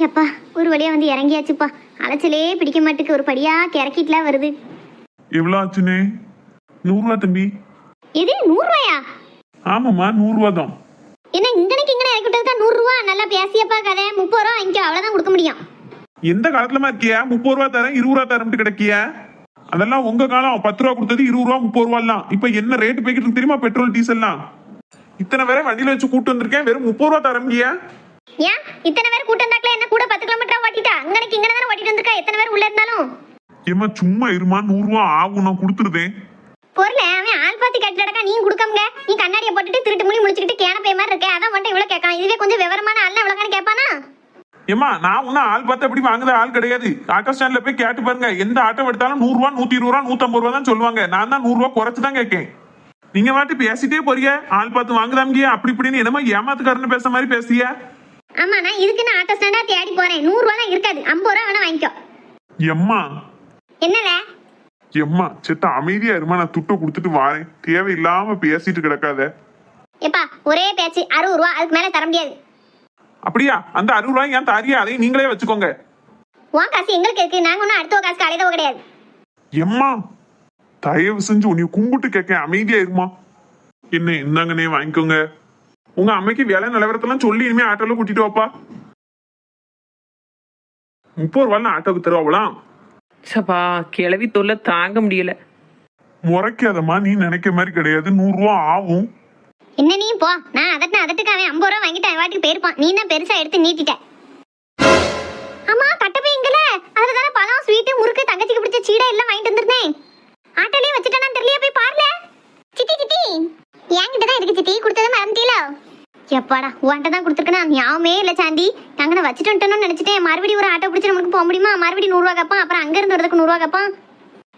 எப்பா ஒரு வழியா வந்து இறங்கியாச்சுப்பா. அலைச்சலே பிடிக்க மாட்டுக்கு, ஒரு படியா கிறக்கிட்டுலாம் வருது. எவ்வளவு ஆச்சுனே? 100 ரூபா தம்பி. இது 100 ரூபாயா? ஆமாம்மா, 100 ரூபா தான். என்ன இங்கனைக்கு இங்கே இறக்கி விட்டதுக்கா 100 ரூபா? நல்லா பேசியப்பா கதை. 30 ரூபா வாங்கிக்கோ, அவ்வளவுதான் கொடுக்க முடியும். எந்த காலத்துலமா இருக்கியா? 30 ரூபா தரேன் 20 ரூபா தரேன் கிடைக்கியா? அதெல்லாம் உங்க காலம். 10 ரூபா கொடுத்தது 20 ரூபா 30 ரூபா எல்லாம். இப்ப என்ன ரேட் போய்கிட்டு இருக்கு தெரியுமா? பெட்ரோல் டீசல்லாம் இத்தனை பேரை வண்டியில வச்சு கூட்டு வந்திருக்கேன், வெறும் 30 ரூபா தரம்பியா? ஏன் இத்தனை பேர் கூட்டம் தாக்கல? என்ன கூட 10 கிலோமீட்டர் ஓட்டிட்டா? அங்கனைக்கு இங்கே தானே ஓட்டிட்டு வந்திருக்கா. எத்தனை பேர் உள்ள இருந்தாலும் ஏமா சும்மா இருமா, 100 ரூபா ஆகும், நான் கொடுத்துருதேன். பொருளை அவன் ஆள் பார்த்து கட்டிடக்கா, நீ கொடுக்காமங்க. நீ கண்ணாடியை போட்டுட்டு திருட்டு முடி முடிச்சுக்கிட்டு கேனப்பை மாதிரி இருக்க. அதான் மட்டும் இவ்வளவு கேட்கலாம். இதுவே கொஞ்சம் விவரமான ஆள் அவ்வளோக்கான கேட்பானா? ஏமா நான் ஒன்னும் ஆள் பார்த்து அப்படி வாங்குற ஆள் கிடையாது. ஆட்டோ ஸ்டாண்ட்ல போய் கேட்டு பாருங்க, எந்த ஆட்டோ எடுத்தாலும் 100 ரூபா 120 ரூபா 150 ரூபா தான் சொல்லுவாங்க. நான் தான் 100 ரூபா குறைச்சு தான் கேட்கேன். நீங்க வாட்டி பேசிட்டே போறிய, ஆள் பார்த்து வாங்குதாமியா அப்படி இப்படின்னு என்னமா ஏமாத்துக்காரன்னு பேச மாதிரி பேசியா? ஆமா, நான் இதுக்குன்னு ஆட்டோ ஸ்டாண்டா தேடி போறேன். 100 ரூபாலாம் இருக்காது, 50 ரூபா வேணா வாங்கிக்கோ. எம்மா என்னல எம்மா செத்த அமைதியா இருமா, நான் துட்டை கொடுத்துட்டு வாரேன். தேவையில்லாம பேசிட்டு கிடக்காத. எப்பா ஒரே பேச்சு 60 ரூபா, அதுக்கு மேல தர முடியாது. அப்படியா? அந்த 60 ரூபாய் ஏன் தாரியா? அதையும் நீங்களே வச்சுக்கோங்க. உன் காசு எங்களுக்கு இருக்கு, நாங்க ஒன்னும் அடுத்த காசு அலைதவோ கிடையாது. எம்மா தயவு செஞ்சு உன்னை கும்பிட்டு கேட்க, அமைதியா இருமா. என்ன இந்தாங்கன்னே வாங்கிக்கோங்க. உங்க அம்மைக்கு வேலை நிலவரத்தெல்லாம் சொல்லி இனிமே ஆட்டோல கூட்டிட்டு வாப்பா. 30 ரூபாய் ஆட்டோக்கு தருவாங்களாம். சப்பா கிளவி தொல்லை தாங்க முடியல. முறைக்காதம்மா, நீ நினைக்க மாதிரி கிடையாது. 100 ரூபா ஆகும். என்ன நீ போ, நான் அதட்டுக்கு அவன் 50 ரூபா வாங்கிட்டு வாட்டிக்கு போயிருப்பான். நீ தான் பெருசா எடுத்து நீட்டிட்ட. ஆமா கட்டப்பை எங்கல? அதுதானே பழம் ஸ்வீட்டு முறுக்கு தங்கச்சிக்கு பிடிச்ச சீடை எல்லாம் வாங்கிட்டு வந்திருந்தேன். ஆட்டோலயே வச்சுட்டேனா தெரியலையா, போய் பாருல. சித்தி சித்தி என்கிட்ட தான் இருக்கு சித்தி, கொடுத்ததை மறந்துட்டீங்களோ? எப்பாடா உன்கிட்ட தான் கொடுத்துருக்கேன், ஞாபகமே இல்லை சாந்தி. அங்கே நான் வச்சுட்டு வந்துட்டேன்னு நினைச்சிட்டேன். மறுபடியும் ஒரு ஆட்டோ பிடிச்சி நமக்கு போக முடியுமா? மறுபடியும் 100 ரூபா கேட்பான். அப்புறம் அங்க இருந்து வரதுக்கு 100 ரூபா கேட்பான்.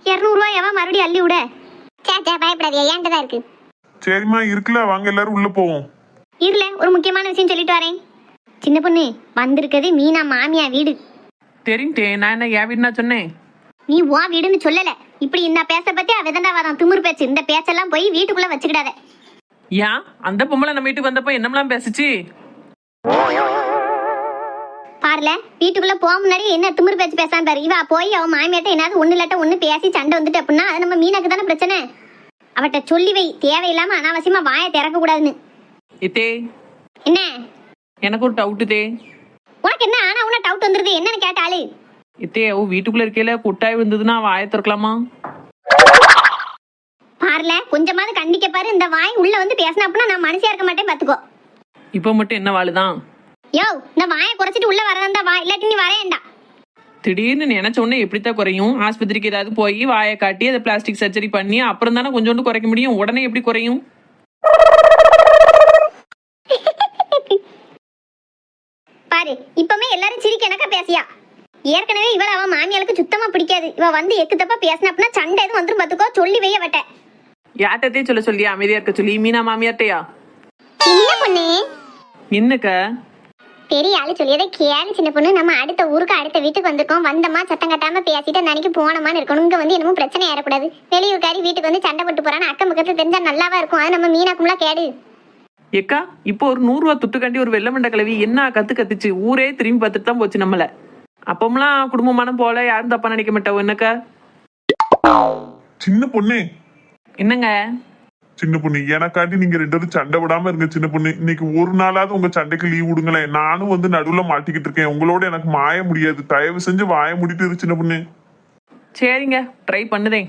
200 ரூபா எவன் மறுபடியும் அள்ளி விட? சேச்சா பயப்படாதியா, என்கிட்ட தான் இருக்கு. சரிம்மா இருக்குல்ல, வாங்க எல்லாரும் உள்ள போவோம். இருல, ஒரு முக்கியமான விஷயம் சொல்லிட்டு வரேன். சின்ன பொண்ணு வந்திருக்கிறது மீனா மாமியா வீடு. தெரியும்ட்டே, நான் என்ன என் வீடுனா சொன்னேன்? நீ உன் வீடுன்னு சொல்லல. இப்படி இந்த பேச பத்தி அவதண்டா வாதம் திமிரு பேச்சு. இந்த பேச்செல்லாம் போய் வீட்டுக்குள்ள வச்சுக்கிடாத. ஏன் அந்த பொம்பளை நம்ம வீட்டுக்கு வந்தப்ப என்னமெல்லாம் பேசுச்சு பாருல, வீட்டுக்குள்ள போக முன்னாடி என்ன திமிரு பேச்சு பேசாம பாரு. இவ போய் அவன் மாமியாட்ட என்னாவது ஒண்ணு இல்லாட்ட ஒண்ணு பேசி சண்டை வந்துட்டு அப்படின்னா அது நம்ம மீனாக்கு தானே பிரச்சனை. அவட்ட சொல்லி வை, தேவையில்லாம அனாவசியமா வாயை திறக்க கூடாதுன்னு. இத்தே என்ன எனக்கு ஒரு டவுட்டு தே. உனக்கு என்ன ஆனா உன டவுட் வந்துருது? என்னன்னு கேட்டாளு. இத்தே அவ வீட்டுக்குள்ள இருக்கையில கொட்டாய் வந்ததுன்னா வாயை திறக்கலாமா? பாருல, கொஞ்சமாவது கண்டிக்க பாரு. இந்த வாய் உள்ள வந்து பேசின அப்படின்னா நான் மனுஷியா இருக்க மாட்டேன் பாத்துக்கோ. இப்ப மட்டும் என்ன வாழுதான்? யோ, இந்த வாயை குறைச்சிட்டு உள்ள வரதா வா, இல்லாட்டி நீ வரேன்டா. திடீர்னு நினைச்ச உடனே எப்படித்தான் குறையும்? ஆஸ்பத்திரிக்கு ஏதாவது போய் வாயை காட்டி அதை பிளாஸ்டிக் சர்ஜரி பண்ணி அப்புறம் தானே கொஞ்சோண்டு குறைக்க முடியும். உடனே எப்படி குறையும்? பாரு, இப்பமே எல்லாரும் சிரிக்க எனக்கா பேசியா? ஏற்கனவே இவள அவன் மாமியாளுக்கு சுத்தமா பிடிக்காது. இவ வந்து எக்கு தப்பா பேசின அப்படின்னா சண்டை எதுவும் வந்துரும் பாத்துக்கோ. சொல்லி வைய வட்ட. யார்கிட்டே சொல்ல சொல்லியா? அமைதியா இருக்க சொல்லி மீனா மாமியார்ட்டையா? சின்ன பொண்ணு என்னக்கா? பெரிய ஆளு சொல்லியதை கேளு சின்ன பொண்ணு. நம்ம அடுத்த ஊருக்கு அடுத்த வீட்டுக்கு வந்திருக்கோம். வந்தமா சத்தம் கட்டாம பேசிட்டு அன்னைக்கு போனமான்னு இருக்கணும். இங்க வந்து என்னமோ பிரச்சனை ஏறக்கூடாது. வெளியூர்காரி வீட்டுக்கு வந்து சண்டை போட்டு போறான்னு அக்கம் பக்கத்துல தெரிஞ்சா நல்லாவா இருக்கும்? அது நம்ம மீனாக்கும்லாம் கேடு. ஏக்கா இப்போ ஒரு 100 ரூபா துட்டுக்காண்டி ஒரு வெள்ளை மண்ட கிளவி என்ன கத்துச்சு? ஊரே திரும்பி பார்த்துட்டு தான் போச்சு நம்மள. அப்பமெல்லாம் குடும்பமான போல யாரும் தப்பா நினைக்க மாட்டாவோ என்னக்கா? சின்ன பொண்ணு என்னங்க? சின்ன பொண்ணு எனக்காண்டி நீங்க 2 பேரும் சண்டை விடாம இருங்க. சின்ன பொண்ணு இன்னைக்கு ஒரு நாளாவது உங்க சண்டைக்கு லீவ் விடுங்களேன். நானும் வந்து நடுவுல மாட்டிக்கிட்டு இருக்கேன். உங்களோட எனக்கு மாய முடியாது. தயவு செஞ்சு வாய முடிட்டு இரு சின்ன பொண்ணு. சரிங்க, ட்ரை பண்ணுதேன்.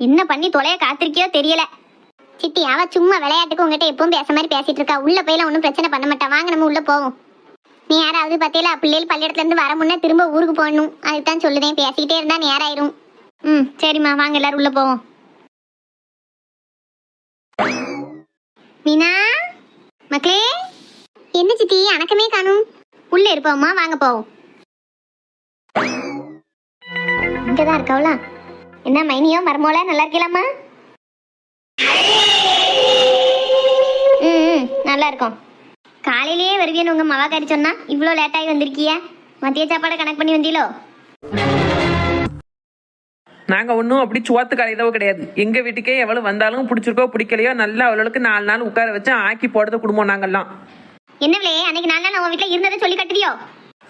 என்ன பண்ணி தொலைய காத்திருக்கியோ தெரியல. சித்தி அவ சும்மா விளையாட்டுக்கு உங்ககிட்ட எப்பவும் பேச மாதிரி பேசிட்டு இருக்கா. உள்ள போயில ஒன்னும் பிரச்சனை பண்ண மாட்டா. வாங்க நம்ம உள்ள போவோம். நீ யாராவது பத்தியில பிள்ளைகள் பள்ளியிடத்துல இருந்து வர முன்னே திரும்ப ஊருக்கு போகணும். அதுதான் சொல்லுதேன். பேசிக்கிட்டே இருந்தா நேரம் ஆயிரும். சரிம்மா, வாங்க எல்லாரும் உள்ள போவோம். மீனா மக்களே, என்ன சித்தி அணக்கமே காணும்? உள்ள இருப்போம்மா, வாங்க போவோம். இங்கதான் இருக்கவளா? என்ன மைனியோ மரமோல நல்லா இருக்கலாமா? நல்லா இருக்கும். காலையிலேயே வருவியன்னு உங்க மவாக்காரி சொன்னா இவ்வளோ லேட்டாகி வந்திருக்கிய? மதிய சாப்பாடை கணக்கு பண்ணி வந்தீங்களோ? நாங்க ஒன்றும் அப்படி சுவாத்து கலையதவோ கிடையாது. எங்க வீட்டுக்கே எவ்வளவு வந்தாலும் பிடிச்சிருக்கோ பிடிக்கலையோ நல்லா அவளுக்கு 4 நாள் உட்கார வச்சு ஆக்கி போடுறது குடும்பம் நாங்கெல்லாம். என்னவளே, அன்னைக்கு 4 நாள் உங்க வீட்டுல இருந்ததை சொல்லி கட்டுறியோ?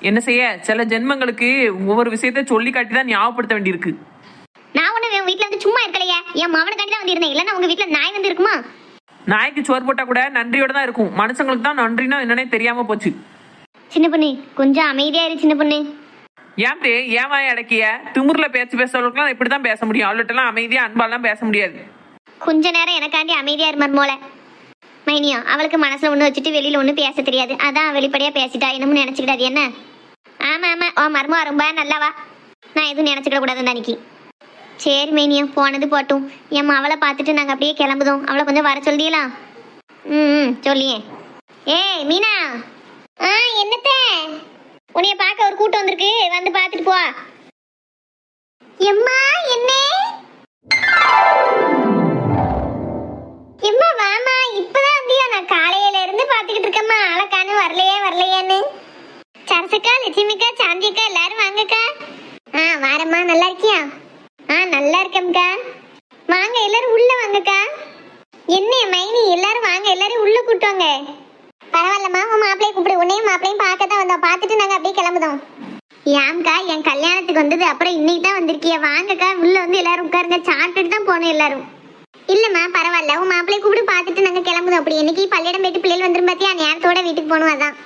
என்ன செய்ய, சில ஜென்மங்களுக்கு ஒவ்வொரு விஷயத்த சொல்லி காட்டி தான் ஞாபகப்படுத்த வேண்டியிருக்கு. நான் ஒண்ணு என் வீட்டுல வந்து சும்மா இருக்கலையே, என் மவனுக்காண்டி தான் வந்து இருந்தேன். இல்லன்னா உங்க வீட்டுல நாய் வந்து இருக்குமா? நாய்க்கு சோறு போட்டா கூட நன்றியோட தான் இருக்கும். மனுஷங்களுக்கு தான் நன்றினா என்னன்னே தெரியாம போச்சு. சின்ன பொண்ணு கொஞ்சம் அமைதியா இரு சின்ன பொண்ணு. ஏன் ஏன் வாய அடக்கிய? திமுர்ல பேசுறவங்களுக்குலாம் இப்படிதான் பேச முடியும். அவள்கிட்டலாம் அமைதியா அன்பாலாம் பேச முடியாது. கொஞ்ச நேரம் எனக்காண்டி அமைதியா இருமார் மோள. மைனியா அவளுக்கு மனசுல ஒண்ணு வச்சுட்டு வெளியில ஒண்ணு பேச தெரியாது, அதான் வெளிப்படையா பேசிட்டா. என்னமோ நினைச்சுக்கிடாது என்ன? ஆமா ஆமா, ஓ மருமா ரொம்ப நல்லாவா, நான் எதுவும் நினைச்சுக்கிட கூடாதுன்னு அன்னைக்கு. சரி மைனியா, போனது போட்டும். என் அவளை பார்த்துட்டு நாங்க அப்படியே கிளம்புதோம். அவளை கொஞ்சம் வர சொல்லியலா? சொல்லியே. ஏய் மீனா. என்னத்த? உன்னைய பார்க்க ஒரு கூட்டம் வந்திருக்கு, வந்து பார்த்துட்டு போ. எம்மா என்ன? எம்மா வாமா, இப்பதான் வந்தியா? நான் காலையில இருந்து பாத்துக்கிட்டு இருக்கேம்மா, ஆளக்கானு வரலையேன்னு. சரசக்கா, லட்சுமிக்கா, சாந்தியக்கா எல்லாரும் வாங்கக்கா. வாரம்மா. நல்லா இருக்கியா? நல்லா இருக்கேன்க்கா. வாங்க எல்லாரும் உள்ள வாங்கக்கா. என்ன மைனி, எல்லாரும் வாங்க, எல்லாரும் உள்ள கூட்டுவாங்க. பரவாயில்லம்மா, உன் மாப்பிள்ளைய கூப்பிடு. உன்னையும் மாப்பிள்ளையும் பார்க்க தான் வந்தோம், பார்த்துட்டு நாங்க அப்படியே கிளம்புதோம். ஏன்க்கா, என் கல்யாணத்துக்கு வந்தது அப்புறம் இன்னைக்கு தான் வந்திருக்கிய? வாங்கக்கா, உள்ள வந்து எல்லாரும் உட்காருங்க, சாப்பிட்டுட்டு தான் போனோம் எல்லாரும். இல்லம்மா பரவாயில்ல, உன் மாப்பிள்ளைய கூப்பிட்டு பார்த்துட்டு நாங்க கிளம்புதோம். அப்படி இன்னைக்கு பள்ளியிடம் போயிட்டு பிள்ளைகள் வந்துரும் பார்த்தியா, நேரத்தோட வீட்டுக்கு போகணும். அதான்.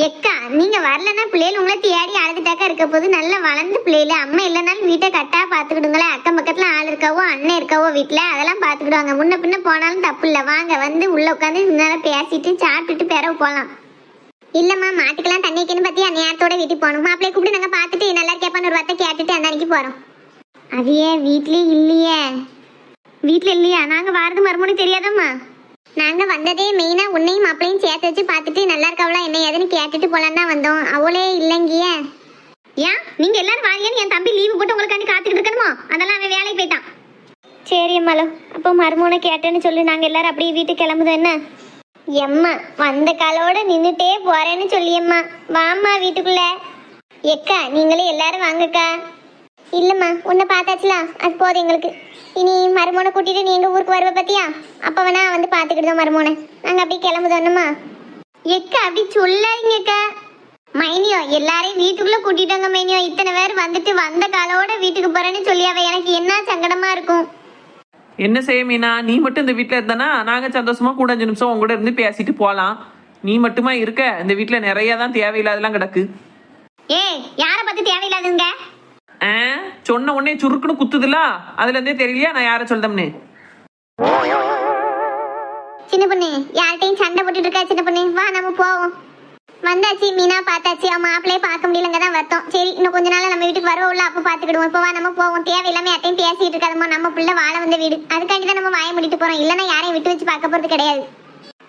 எக்கா நீங்க வரலன்னா பிள்ளைகள் உங்களை தேடி அழுதுட்டாக்கா இருக்க போது. நல்லா வளர்ந்து பிள்ளைல அம்மா இல்லைனாலும் வீட்டை கட்டா பாத்துக்கிடுங்களேன். அக்கம் பக்கத்துல ஆள் இருக்காவோ, அண்ணன் இருக்காவோ வீட்டுல, அதெல்லாம் பாத்துக்கிடுவாங்க. முன்ன பின்ன போனாலும் தப்பு இல்ல. வாங்க, வந்து உள்ள உட்காந்து நேரம் பேசிட்டு சாப்பிட்டுட்டு பிறகு போலாம். இல்லம்மா மாட்டுக்கெல்லாம் தண்ணி வைக்கணும் பத்தியா, நேரத்தோட வீட்டுக்கு போகணும். மாப்பிள்ளைய கூப்பிட்டு நாங்க பாத்துட்டு நல்லா கேட்பான்னு ஒரு வார்த்தை கேட்டுட்டு அந்த அன்னைக்கு போறோம். அது ஏன் வீட்லயே இல்லையே? வீட்டுல இல்லையா? நாங்க வாரது மறுமொழி தெரியாதம்மா. நாங்க வந்ததே மெயினா உன்னையும் மாப்பிளையும் சேர்த்து வச்சு பார்த்துட்டு நல்லா இருக்கவளா என்ன ஏதுன்னு கேட்டுட்டு போலாம் தான் வந்தோம். அவளே இல்லைங்கிய. ஏன் நீங்க எல்லாரும் வாங்கன்னு என் தம்பி லீவு போட்டு உங்களுக்காண்டி காத்துக்கிட்டு இருக்கணுமோ? அதெல்லாம் அவன் வேலைக்கு போயிட்டான். சரி அம்மாலோ, அப்போ மருமோனை கேட்டேன்னு சொல்லி நாங்க எல்லாரும் அப்படியே வீட்டுக்கு கிளம்புதோம் என்ன? எம்மா வந்த காலோட நின்றுட்டே போறேன்னு சொல்லியம்மா. வாம்மா வீட்டுக்குள்ள. எக்கா நீங்களே எல்லாரும் வாங்கக்கா. இல்லம்மா உன்னை பார்த்தாச்சுலாம், அது போதும் எங்களுக்கு. இனி மருமோனை கூட்டிட்டு நீ எங்க ஊருக்கு வருவ பத்தியா, அப்ப வேணா வந்து பாத்துக்கிட்டோம் மருமோனை. நாங்க அப்படியே கிளம்புதோன்னுமா. எக்கா அப்படி சொல்லாதீங்கக்கா. மைனியோ எல்லாரையும் வீட்டுக்குள்ள கூட்டிட்டாங்க மைனியோ. இத்தனை பேர் வந்துட்டு வந்த காலோட வீட்டுக்கு போறேன்னு சொல்லியாவ, எனக்கு என்ன சங்கடமா இருக்கும். என்ன செய்ய மீனா, நீ மட்டும் இந்த வீட்டுல இருந்தானா நாங்க சந்தோஷமா கூட 5 நிமிஷம் உங்க கூட இருந்து பேசிட்டு போலாம். நீ மட்டுமா இருக்க? இந்த வீட்டுல நிறைய தான் தேவையில்லாதெல்லாம் கிடக்கு. யார பத்தி தேவையில்லாதுங்க? சொன்ன உடனே சுருக்குன்னு குத்துதுல, அதுல இருந்தே தெரியலையா நான் யார சொல்றேன்னு. சின்ன பொண்ணு யார்கிட்டையும் சண்டை போட்டுட்டு இருக்கா? சின்ன பொண்ணு வா நம்ம போவோம். வந்தாச்சு மீனா, பார்த்தாச்சு. அவன் மாப்பிள்ளையே பார்க்க முடியலங்க தான் வருத்தம். சரி இன்னும் கொஞ்ச நாள் நம்ம வீட்டுக்கு வருவோம்ல, அப்போ பார்த்துக்கிடுவோம். இப்போ வா நம்ம போவோம். தேவையில்லாம யார்ட்டையும் பேசிட்டு இருக்காதமோ, நம்ம பிள்ளை வாழ வந்த வீடு, அதுக்காண்டி தான் நம்ம வாய முடிட்டு போறோம். இல்லைன்னா யாரையும் விட்டு வச்சு பார்க்க போறது கிடையாது.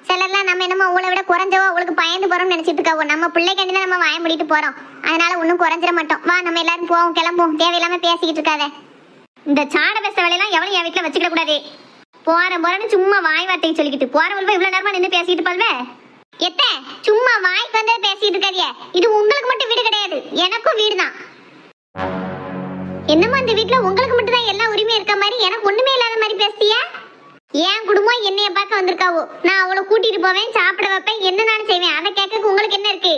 சிலர்லாம் நம்ம என்னமோ அவளை விட குறைஞ்சவோ அவளுக்கு பயந்து போறோம்னு நினைச்சிட்டு இருக்காவோ. நம்ம பிள்ளைக்காண்டி தான் நம்ம வாய முடிட்டு போறோம், அதனால ஒன்றும் குறைஞ்சிட மாட்டோம். வா நம்ம எல்லாரும் போவோம், கிளம்புவோம். தேவையில்லாம பேசிக்கிட்டு இருக்காத. இந்த சாட பேச வேலையெல்லாம் எவளும் என் வீட்டுல வச்சுக்கிட கூடாது. போறேன்னு சும்மா வாய் வார்த்தையை சொல்லிக்கிட்டு போறவள் இவ்வளவு நேரமா நின்று பேசிட்டு பால்வே. எத்த சும்மா வாய்க்கு வந்தே பேசிட்டு இருக்காதிய. இது உங்களுக்கு மட்டும் வீடு கிடையாது, எனக்கும் வீடு தான். என்னமோ இந்த வீட்டுல உங்களுக்கு மட்டும் தான் எல்லா உரிமையும் இருக்க மாதிரி, எனக்கு ஒண்ணுமே இல்லாத மாதிரி பேசிய. என் குடும்பம் என்னைய பார்க்க வந்திருக்காவோ, நான் அவளை கூட்டிட்டு போவேன், சாப்பிட வைப்பேன், என்ன நானும் செய்வேன். அதை கேட்க உங்களுக்கு என்ன இருக்கு?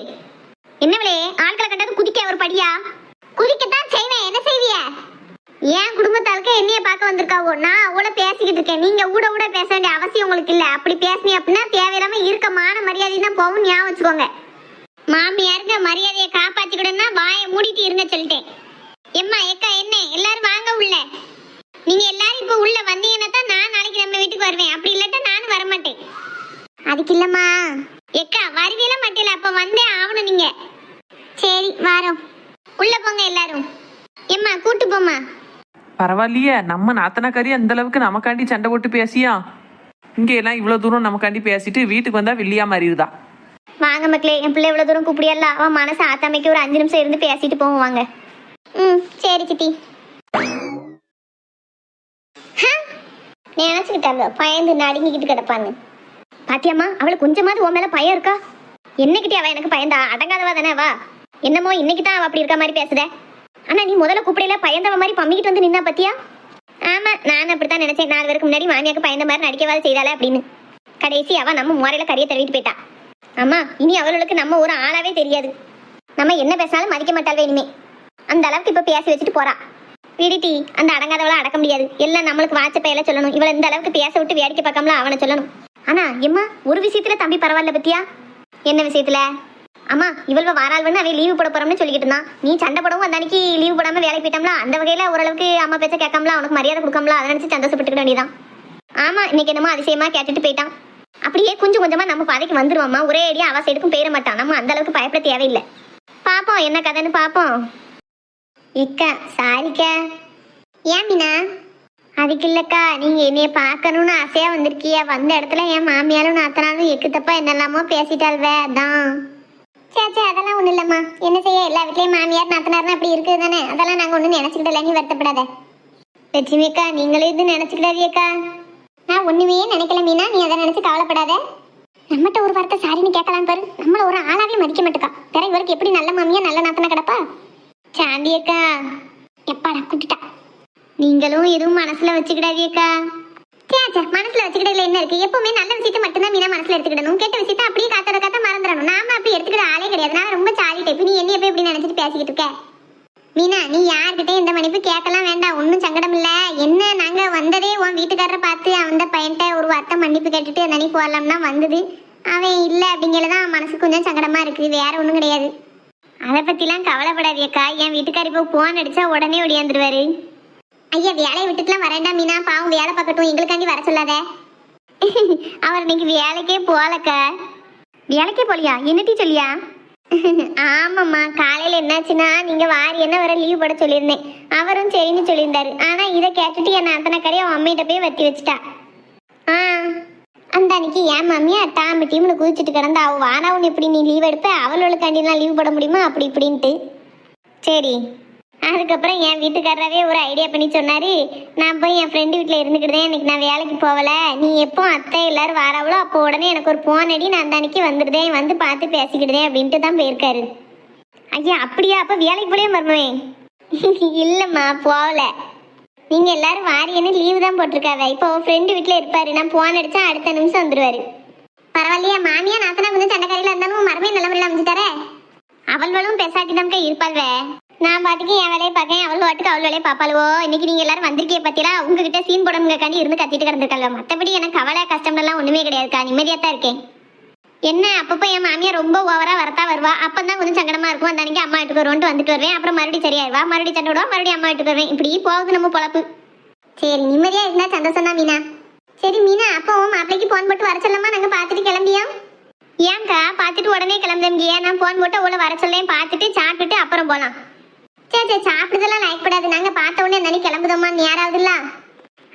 என்னவளே ஆட்களை கண்டது குதிக்க ஒரு படியா? குதிக்கத்தான் செய்வேன், என்ன செய்விய? என் குடும்பத்தாளுக்கு என்னைய பார்க்க வந்திருக்காவோ, நான் அவளை பேசிக்கிட்டு இருக்கேன். நீங்க ஊட பேச வேண்டிய அவசியம் உங்களுக்கு இல்ல. அப்படி பேசினீ அப்படின்னா தேவையில்லாம இருக்க மான மரியாதை தான் போகும், ஞாபகம் வச்சுக்கோங்க. மாமியாருக்கு மரியாதையை காப்பாத்திக்கிடனா வாயை மூடிட்டு இருங்க சொல்லிட்டேன். எம்மா எக்கா என்ன எல்லாரும் வாங்க உள்ள. நீங்க எல்லாரும் இப்ப உள்ள வந்தீங்கன்னா தான் நான் நாளைக்கு நம்ம வீட்டுக்கு வருவேன். அப்படி இல்லாட்டா நானும் வரமாட்டேன். அதுக்கு இல்லம்மா. எக்கா வருவியல மாட்டேல, அப்ப வந்தே ஆகணும் நீங்க. சரி வாரோம், உள்ள போங்க எல்லாரும். எம்மா கூட்டு போமா. பரவாயில்லையே, நம்ம நாத்தனாக்காரி அந்த அளவுக்கு நமக்காண்டி சண்டை போட்டு பேசியா? இங்க எல்லாம் இவ்வளவு தூரம் நமக்காண்டி பேசிட்டு வீட்டுக்கு வந்தா வெள்ளியா மாறிடுதா? வாங்க மக்களே, என் பிள்ளை இவ்வளவு தூரம் கூப்பிடியல்ல, அவன் மனசு ஆத்தாமைக்கு ஒரு 5 நிமிஷம் இருந்து பேசிட்டு போவோம் வாங்க. சரி சித்தி. நினைச்சுக்கிட்டாங்க பயந்து நடுங்கிக்கிட்டு கிடப்பாங்க. பாத்தியம்மா அவளுக்கு கொஞ்சமாவது உன் மேல பயம் இருக்கா? என்னகிட்டே அவ எனக்கு பயந்தா? அடங்காதவா தானே வா. என்னமோ இன்னைக்கு தான் அவ அப்படி இருக்க மாதிரி பேசுத. ஆனா நீ முதல்ல கூப்பிடல பயந்தவ மாதிரி பம்மிக்கிட்டு வந்து நின்னா பத்தியா? ஆமா நான் அப்படித்தான் நினைச்சேன். 4 பேருக்கு முன்னாடி மாமியாக்கு பயந்த மாதிரி நடிக்கவாது செய்தாலே அப்படின்னு. கடைசி அவ நம்ம முறையில கறியை தருவிட்டு போயிட்டா. ஆமா இனி அவளுக்கு நம்ம ஒரு ஆளாவே தெரியாது. நம்ம என்ன பேசினாலும் மதிக்க மாட்டாள் இனிமே. அந்த அளவுக்கு இப்ப பேசி வச்சுட்டு போறா. விடுட்டி, அந்த அடங்காதவளை அடக்க முடியாது. எல்லாம் நம்மளுக்கு வாச்ச பெயல சொல்லணும். இவளை இந்த அளவுக்கு பேச விட்டு வேடிக்கை பார்க்காமல அவனை சொல்லணும். ஆனா எம்மா, ஒரு விஷயத்துல தம்பி பரவாயில்ல பத்தியா? என்ன விஷயத்துல? அம்மா, இவள்வ வாராள்வன்னு அவன் லீவு போட போறோம்னு சொல்லிக்கிட்டு இருந்தான். நீ சண்டை போடவும் அந்த அன்னைக்கு லீவு போடாம வேலைக்கு போயிட்டோம்ல, அந்த வகையில ஓரளவுக்கு அம்மா பேச்ச கேட்காமல அவனுக்கு மரியாதை கொடுக்காமல அதை நினைச்சு சந்தோஷப்பட்டுக்கிட வேண்டியதான். ஆமா, இன்னைக்கு என்னமோ அதிசயமா கேட்டுட்டு போயிட்டான். அப்படியே கொஞ்சம் கொஞ்சமா நம்ம பாதைக்கு வந்துருவாமா. ஒரே அடியா அவ சைடுக்கும் போயிட மாட்டான். நம்ம அந்த அளவுக்கு பயப்பட தேவையில்லை. பாப்போம் என்ன கதைன்னு பாப்போம். இக்கா சாரிக்கா. ஏன் மீனா? அதுக்கு இல்லக்கா, நீங்க என்னைய பாக்கணும்னு ஆசையா வந்திருக்கிய. வந்த இடத்துல என் மாமியாரும் நாத்தனாலும் எக்கு தப்பா என்னெல்லாமோ பேசிட்டாள்வே, அதான். சே அதெல்லாம் ஒண்ணும் இல்லம்மா. என்ன செய்ய, எல்லா வீட்லயும் மாமியார் நாத்தனார்னு அப்படி இருக்குது தானே. அதெல்லாம் நாங்க ஒண்ணும் நினைச்சுக்கிடல, நீ வருத்தப்படாத. லட்சுமிக்கா, நீங்களும் இது நினைச்சுக்கிடாதியக்கா. நான் ஒண்ணுமே நினைக்கல மீனா, நீ அதை நினைச்சு கவலைப்படாத. நம்மகிட்ட ஒரு வார்த்தை சாரின்னு கேட்கலாம் பாரு. நம்மள ஒரு ஆளாவே மதிக்க மாட்டுக்கா. வேற இவருக்கு எப்படி நல்ல மாமியா நல்ல நாத்தனா கிடப்பா? சாந்தியக்கா, எப்பாடா கூட்டிட்டா. நீங்களும் எதுவும் மனசுல வச்சுக்கிடாதியக்கா. சே மனசுல வச்சுக்கிடல என்ன இருக்கு? எப்பவுமே நல்ல விஷயத்த மட்டும்தான் மீனா மனசுல எடுத்துக்கிடணும். கெட்ட விஷயத்த அப்படியே காத்த மறந்துடணும். நாம அப்படி எடுத்துக்கிற ஆளே கிடையாது. நான் ரொம்ப சாலி டைப். நீ என்ன எப்ப இப்படி நினைச்சிட்டு பேசிக்கிட்டு இருக்க? மீனா, நீ யார்கிட்ட இந்த மன்னிப்பு கேட்கலாம் வேண்டாம். ஒன்னும் சங்கடம் இல்ல. என்ன, நாங்க வந்ததே உன் வீட்டுக்காரரை பார்த்து அந்த பையன்ட்ட ஒரு வார்த்தை மன்னிப்பு கேட்டுட்டு அந்த அன்னைக்கு போடலாம்னா வந்தது. அவன் இல்லை அப்படிங்கிறதான் மனசு கொஞ்சம் சங்கடமா இருக்கு. வேற ஒன்றும் கிடையாது. அதை பத்திலாம் கவலைப்படாதியக்கா. என் வீட்டுக்கார இப்போ போன் அடிச்சா உடனே ஒடியாந்துருவாரு. ஐயா, வேலையை விட்டுட்டுலாம் வரேன்டா மீனா. பாவம் வேலை பார்க்கட்டும், எங்களுக்காண்டி வர சொல்லாத. அவர் இன்னைக்கு வேலைக்கே போகலக்கா. வேலைக்கே போலியா? என்னட்டி சொல்லியா? ஆமாம்மா, காலையில் என்னாச்சுன்னா நீங்கள் வாரி என்ன வர லீவ் போட சொல்லியிருந்தேன். அவரும் சரின்னு சொல்லியிருந்தாரு. ஆனால் இதை கேட்டுட்டு என் அத்தனைக்காரையும் அவன் அம்மிகிட்ட போய் வத்தி வச்சுட்டா. அந்த அன்னைக்கு என் மாமியா டாமி டீம்னு குதிச்சுட்டு கிடந்தா. அவள் வாராவுன்னு எப்படி நீ லீவ் எடுப்ப? அவளுக்காண்டிலாம் லீவ் போட முடியுமா? அப்படி இப்படின்ட்டு. சரி, அதுக்கப்புறம் என் வீட்டுக்காரராகவே ஒரு ஐடியா பண்ணி சொன்னார். நான் போய் என் ஃப்ரெண்டு வீட்டில் இருந்துக்கிட்டேன். இன்னைக்கு நான் வேலைக்கு போகலை. நீ எப்போ அத்தை எல்லோரும் வாராவளோ அப்போ உடனே எனக்கு ஒரு போன் அடி, நான் அந்த அன்னைக்கு வந்துடுதேன், வந்து பார்த்து பேசிக்கிடுதேன் அப்படின்ட்டு தான் போயிருக்காரு. ஐயா அப்படியா? அப்போ வேலைக்கு போலே மருமவேன்? இல்லைம்மா, போகலை. நீங்கள் எல்லாரும் வாரியன்னு லீவு தான் போட்டிருக்காவே. இப்போ ஃப்ரெண்டு வீட்டில் இருப்பார். நான் போன் அடித்தா அடுத்த நிமிஷம் வந்துடுவார். பரவாயில்லையா? மாமியா நாத்தனா கொஞ்சம் சண்டைக்காரியில் இருந்தாலும் மருமையை நிலமரில் அமைஞ்சிட்டாரே. அவள்வளும் பெசாட்டி தான்க்கா இருப்பாள்வே. நான் பாட்டுக்கு என் வேலையை பார்க்கேன், அவள் பாட்டுக்கு அவள் வேலையை பார்ப்பாளுவோ. இன்னைக்கு நீங்கள் எல்லாரும் வந்திருக்கே பத்திரா, உங்ககிட்ட சீன் போடணுங்கக்காண்டி இருந்து கத்திட்டு கிடந்திருக்கல. மற்றபடி எனக்கு கவலை கஷ்டம்லாம் ஒன்றுமே கிடையாதுக்கா. நிம்மதியாக தான் இருக்கேன். என்ன, அப்பப்போ என் மாமியார் ரொம்ப ஓவராக வரத்தா வருவா. அப்போ தான் கொஞ்சம் சங்கடமாக இருக்கும். அந்த அன்னைக்கு அம்மா வீட்டுக்கு வருவோன்ட்டு வந்துட்டு வருவேன். அப்புறம் மறுபடியும் சரியாயிருவா. மறுபடியும் சண்டை விடுவா. மறுபடியும் அம்மா வீட்டுக்கு வருவேன். இப்படி போகுது நம்ம பொழப்பு. சரி, நிம்மதியாக இருந்தால் சந்தோஷம் தான் மீனா. சரி மீனா, அப்போ மாப்பிள்ளைக்கு போன் போட்டு வர சொல்லமா? நாங்கள் பார்த்துட்டு கிளம்பியோம். ஏன்க்கா பார்த்துட்டு உடனே கிளம்புறீங்க? நான் போன் போட்டு அவ்வளோ வர சொல்லேன். பார்த்துட்டு சாப்பிட்டுட்டு அப்புறம் போகலாம். சரி சாப்பிடுறதெல்லாம் லைக் நாங்கள் பார்த்த உடனே நினைக்க கிளம்புதோமான்னு யாராவதுல்ல?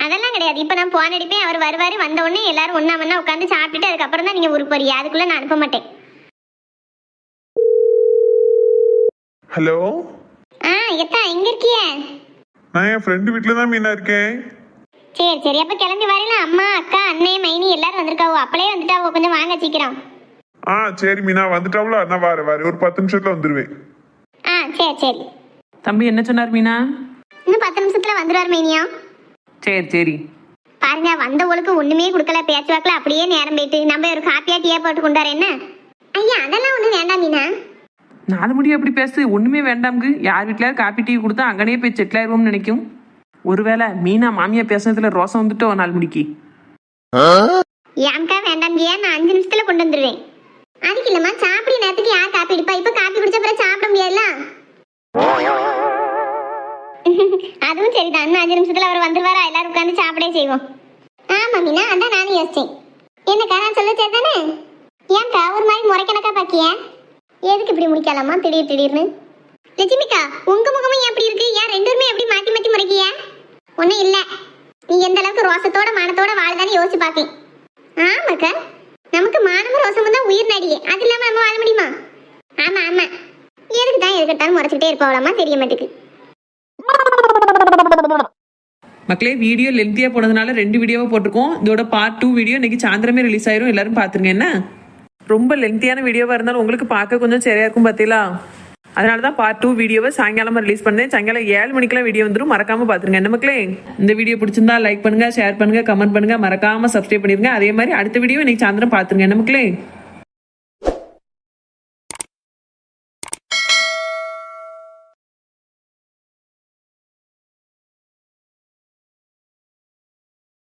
அதெல்லாம் கிடையாது. இப்போ நான் போன் அடிப்பேன், அவர் வருவார். வந்த உடனே எல்லாரும் ஒன்றா மண்ணா உட்காந்து சாப்பிட்டுட்டு அதுக்கப்புறம் தான் நீங்கள் ஊருக்கு போறீங்க. அதுக்குள்ளே நான் அனுப்ப மாட்டேன். ஹலோ. எத்தா எங்கே இருக்கிய? நான் என் ஃப்ரெண்டு வீட்டில் தான் மீனா இருக்கேன். சரி அப்போ கிளம்பி வரலாம். அம்மா அக்கா அண்ணே மைனி எல்லாரும் வந்திருக்காவோ. அப்பளே வந்துட்டாவோ. கொஞ்சம் வாங்க சீக்கிரம். சரி மீனா, வந்துட்டாவளா? நான் வரேன், ஒரு 10 நிமிஷத்துல வந்துடுவேன். சரி. தம்பி என்ன சொன்னார் மீனா? இன்னும் 10 நிமிஷத்துல வந்துடுவார் மைனியா. சரி பாருங்க, வந்தவங்களுக்கு ஒண்ணுமே கொடுக்கல. பேச்சு வாக்கில் அப்படியே நேரம் போயிட்டு. நம்ம ஒரு காப்பியா டீயா போட்டு கொண்டாரு என்ன? ஐயா அதெல்லாம் ஒன்றும் வேண்டாம் மீனா. 4 மணி அப்படி பேசு. ஒண்ணுமே வேண்டாம்க்கு. யார் வீட்டில் காப்பி டீ கொடுத்தா அங்கனே போய் செட்டில் ஆயிருவோம்னு நினைக்கும். ஒருவேளை மீனா மாமியா பேசுனதுல ரோசம் வந்துட்டோ 4 மணிக்கு. ஏம்க்கா வேண்டாம், நான் 5 நிமிஷத்துல கொண்டு வந்துடுவேன். அதுக்கு இல்லம்மா, சாப்பிட நேரத்துக்கு யார் காப்பி அடிப்பா? இப்ப காப்பி குடிச்ச பிறகு சாப்பிட முடியாதுல்ல. அதுவும் சரிதான். இன்னும் 5 நிமிஷத்துல அவர் வந்துருவாரா? எல்லாரும் உட்காந்து சாப்பிடே செய்வோம். ஆமா மீனா, அதான் நானும் யோசிச்சேன். என்னக்கா நான் சொல்ல சரிதானே? ஏன்க்கா ஒரு மாதிரி முறைக்கணக்கா பாக்கிய? எதுக்கு இப்படி முடிக்கலாமா திடீர்னு? லட்சுமிக்கா, உங்க முகமும் ஏன் அப்படி இருக்கு? ஏன் 2 பேருமே எப்படி மாத்தி மாத்தி முறைக்கிய? ஒன்னும் இல்ல, நீ எந்த அளவுக்கு ரோசத்தோட மானத்தோட வாழ்தானே யோசிச்சு பாக்கேன். ஆமாக்கா, நமக்கு மானமும் ரோசமும் தான் உயிர் நாடியே. அது இல்லாம நம்ம வாழ முடியுமா? ஆமா எதுக்கு தான் எதுக்கிட்டாலும் முறைச்சிக்கிட்டே இருப்பவளாமா தெரிய மாட்டேங்குது. மக்களே, வீடியோ லென்த்தியா போனதுனால 2 வீடியோவை போட்டிருக்கோம். இதோட பார்ட் 2 வீடியோ இன்னைக்கு சாயந்தரமே ரிலீஸ் ஆயிரும். எல்லாரும் பாத்துருங்க. என்ன ரொம்ப லென்த்தியான வீடியோவா இருந்தாலும் உங்களுக்கு பார்க்க கொஞ்சம் சரியா இருக்கும் பார்த்தீங்களா? அதனால தான் பார்ட் 2 வீடியோவை சாயங்காலமா ரிலீஸ் பண்ணேன். சாயங்காலம் 7 மணிக்கெல்லாம் வீடியோ வந்துடும். மறக்காம பாத்துருங்க. என்ன மக்களே, இந்த வீடியோ பிடிச்சிருந்தா லைக் பண்ணுங்க, ஷேர் பண்ணுங்க, கமெண்ட் பண்ணுங்க, மறக்காம சப்ஸ்கிரைப் பண்ணிருங்க. அதே மாதிரி அடுத்த வீடியோ இன்னைக்கு சாயந்தரம் பாத்துருங்க. என்ன மக்களே.